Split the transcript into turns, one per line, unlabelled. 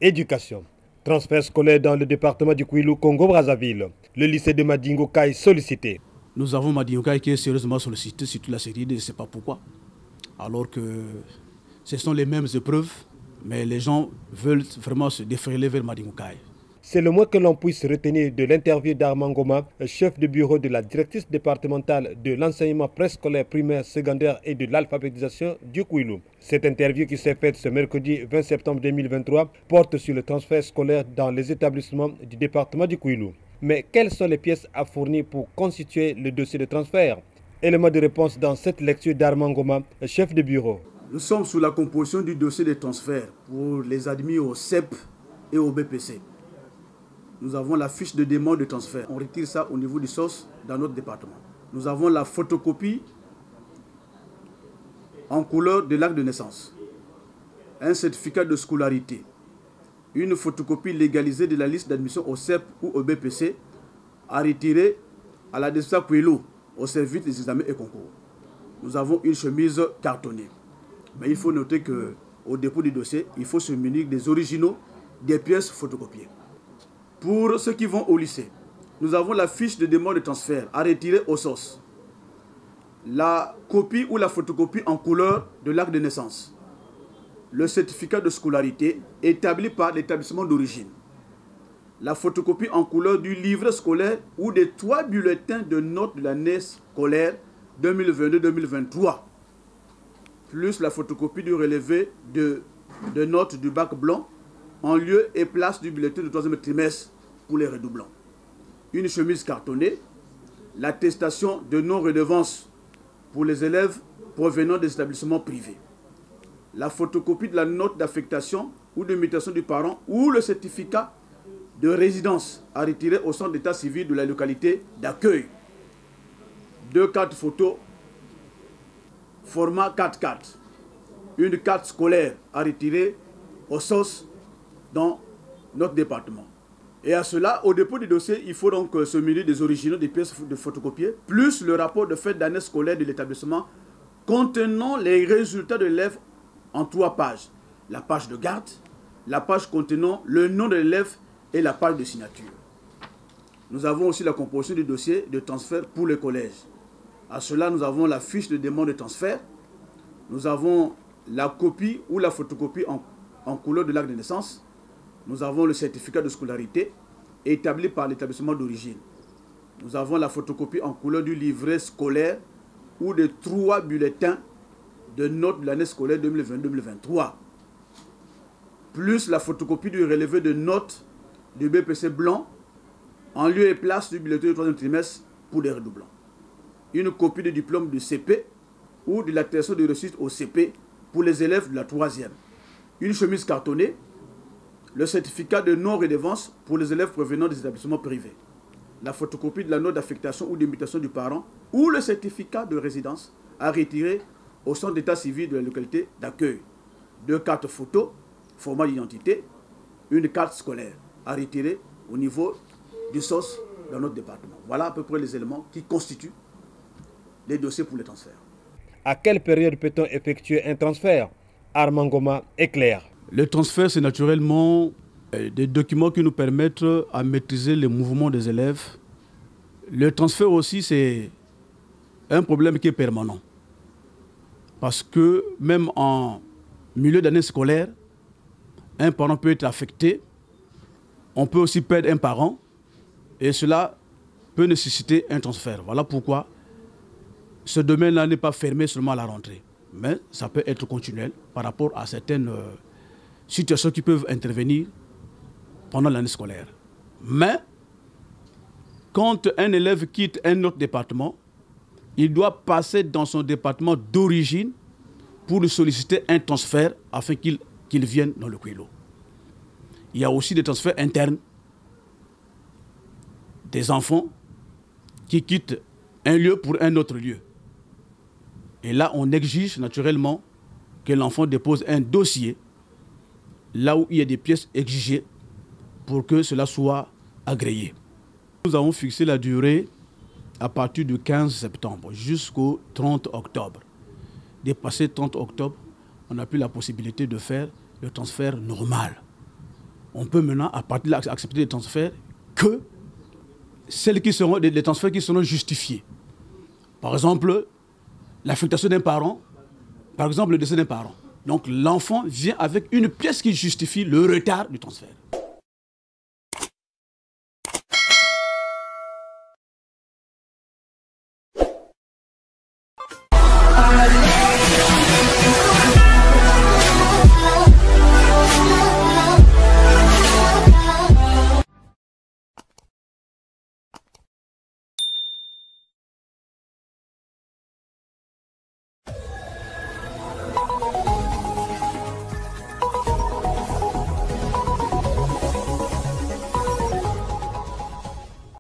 Éducation. Transfert scolaire dans le département du Kouilou, Congo-Brazzaville. Le lycée de Madingo Kai sollicité.
Nous avons Madingo Kai qui est sérieusement sollicité sur toute la série, je ne sais pas pourquoi. Alors que ce sont les mêmes épreuves, mais les gens veulent vraiment se défriler vers Madingo Kai.
C'est le moins que l'on puisse retenir de l'interview d'Armand Ngoma, chef de bureau de la directrice départementale de l'enseignement préscolaire primaire, secondaire et de l'alphabétisation du Kouilou. Cette interview qui s'est faite ce mercredi 20 septembre 2023 porte sur le transfert scolaire dans les établissements du département du Kouilou. Mais quelles sont les pièces à fournir pour constituer le dossier de transfert? Élément de réponse dans cette lecture d'Armand Ngoma, chef de bureau.
Nous sommes sous la composition du dossier de transfert pour les admis au CEP et au BPC. Nous avons la fiche de demande de transfert. On retire ça au niveau du SOS dans notre département. Nous avons la photocopie en couleur de l'acte de naissance, un certificat de scolarité, une photocopie légalisée de la liste d'admission au CEP ou au BPC à retirer à la DESA Kouilou au service des examens et concours. Nous avons une chemise cartonnée. Mais il faut noter qu'au dépôt du dossier, il faut se munir des originaux des pièces photocopiées. Pour ceux qui vont au lycée, nous avons la fiche de demande de transfert à retirer au SOS, la copie ou la photocopie en couleur de l'acte de naissance, le certificat de scolarité établi par l'établissement d'origine, la photocopie en couleur du livret scolaire ou des 3 bulletins de notes de l'année scolaire 2022-2023, plus la photocopie du relevé de notes du bac blanc en lieu et place du bulletin du 3e trimestre pour les redoublants. Une chemise cartonnée, l'attestation de non-redevance pour les élèves provenant des établissements privés, la photocopie de la note d'affectation ou de mutation du parent ou le certificat de résidence à retirer au centre d'état civil de la localité d'accueil, 2 cartes photos format 4x4, une carte scolaire à retirer au SOS dans notre département. Et à cela, au dépôt du dossier, il faut donc se munir des originaux des pièces de photocopier, plus le rapport de fin d'année scolaire de l'établissement contenant les résultats de l'élève en 3 pages. La page de garde, la page contenant le nom de l'élève et la page de signature. Nous avons aussi la composition du dossier de transfert pour le collège. À cela, nous avons la fiche de demande de transfert. Nous avons la copie ou la photocopie en couleur de l'acte de naissance. Nous avons le certificat de scolarité établi par l'établissement d'origine. Nous avons la photocopie en couleur du livret scolaire ou de 3 bulletins de notes de l'année scolaire 2022-2023, plus la photocopie du relevé de notes du BPC blanc en lieu et place du bulletin du 3e trimestre pour les redoublants. Une copie du diplôme du CP ou de l'attestation de réussite au CP pour les élèves de la 3e. Une chemise cartonnée, le certificat de non-redevance pour les élèves provenant des établissements privés, la photocopie de la note d'affectation ou d'imitation du parent ou le certificat de résidence à retirer au centre d'état civil de la localité d'accueil, 2 cartes photos, format d'identité, une carte scolaire à retirer au niveau du SOS dans notre département. Voilà à peu près les éléments qui constituent les dossiers pour les transferts.
À quelle période peut-on effectuer un transfert? Armand Ngoma est clair.
Le transfert, c'est naturellement des documents qui nous permettent à maîtriser les mouvements des élèves. Le transfert aussi, c'est un problème qui est permanent. Parce que même en milieu d'année scolaire, un parent peut être affecté. On peut aussi perdre un parent. Et cela peut nécessiter un transfert. Voilà pourquoi ce domaine-là n'est pas fermé seulement à la rentrée. Mais ça peut être continuel par rapport à certaines situations qui peuvent intervenir pendant l'année scolaire. Mais quand un élève quitte un autre département, il doit passer dans son département d'origine pour lui solliciter un transfert afin qu'il vienne dans le Kouilou. Il y a aussi des transferts internes des enfants qui quittent un lieu pour un autre lieu. Et là, on exige naturellement que l'enfant dépose un dossier là où il y a des pièces exigées pour que cela soit agréé. Nous avons fixé la durée à partir du 15 septembre jusqu'au 30 octobre. Dépassé 30 octobre, on n'a plus la possibilité de faire le transfert normal. on peut maintenant, à partir de là, accepter les transferts que les transferts qui seront justifiés. Par exemple, l'affectation d'un parent, par exemple le décès d'un parent. Donc l'enfant vient avec une pièce qui justifie le retard du transfert.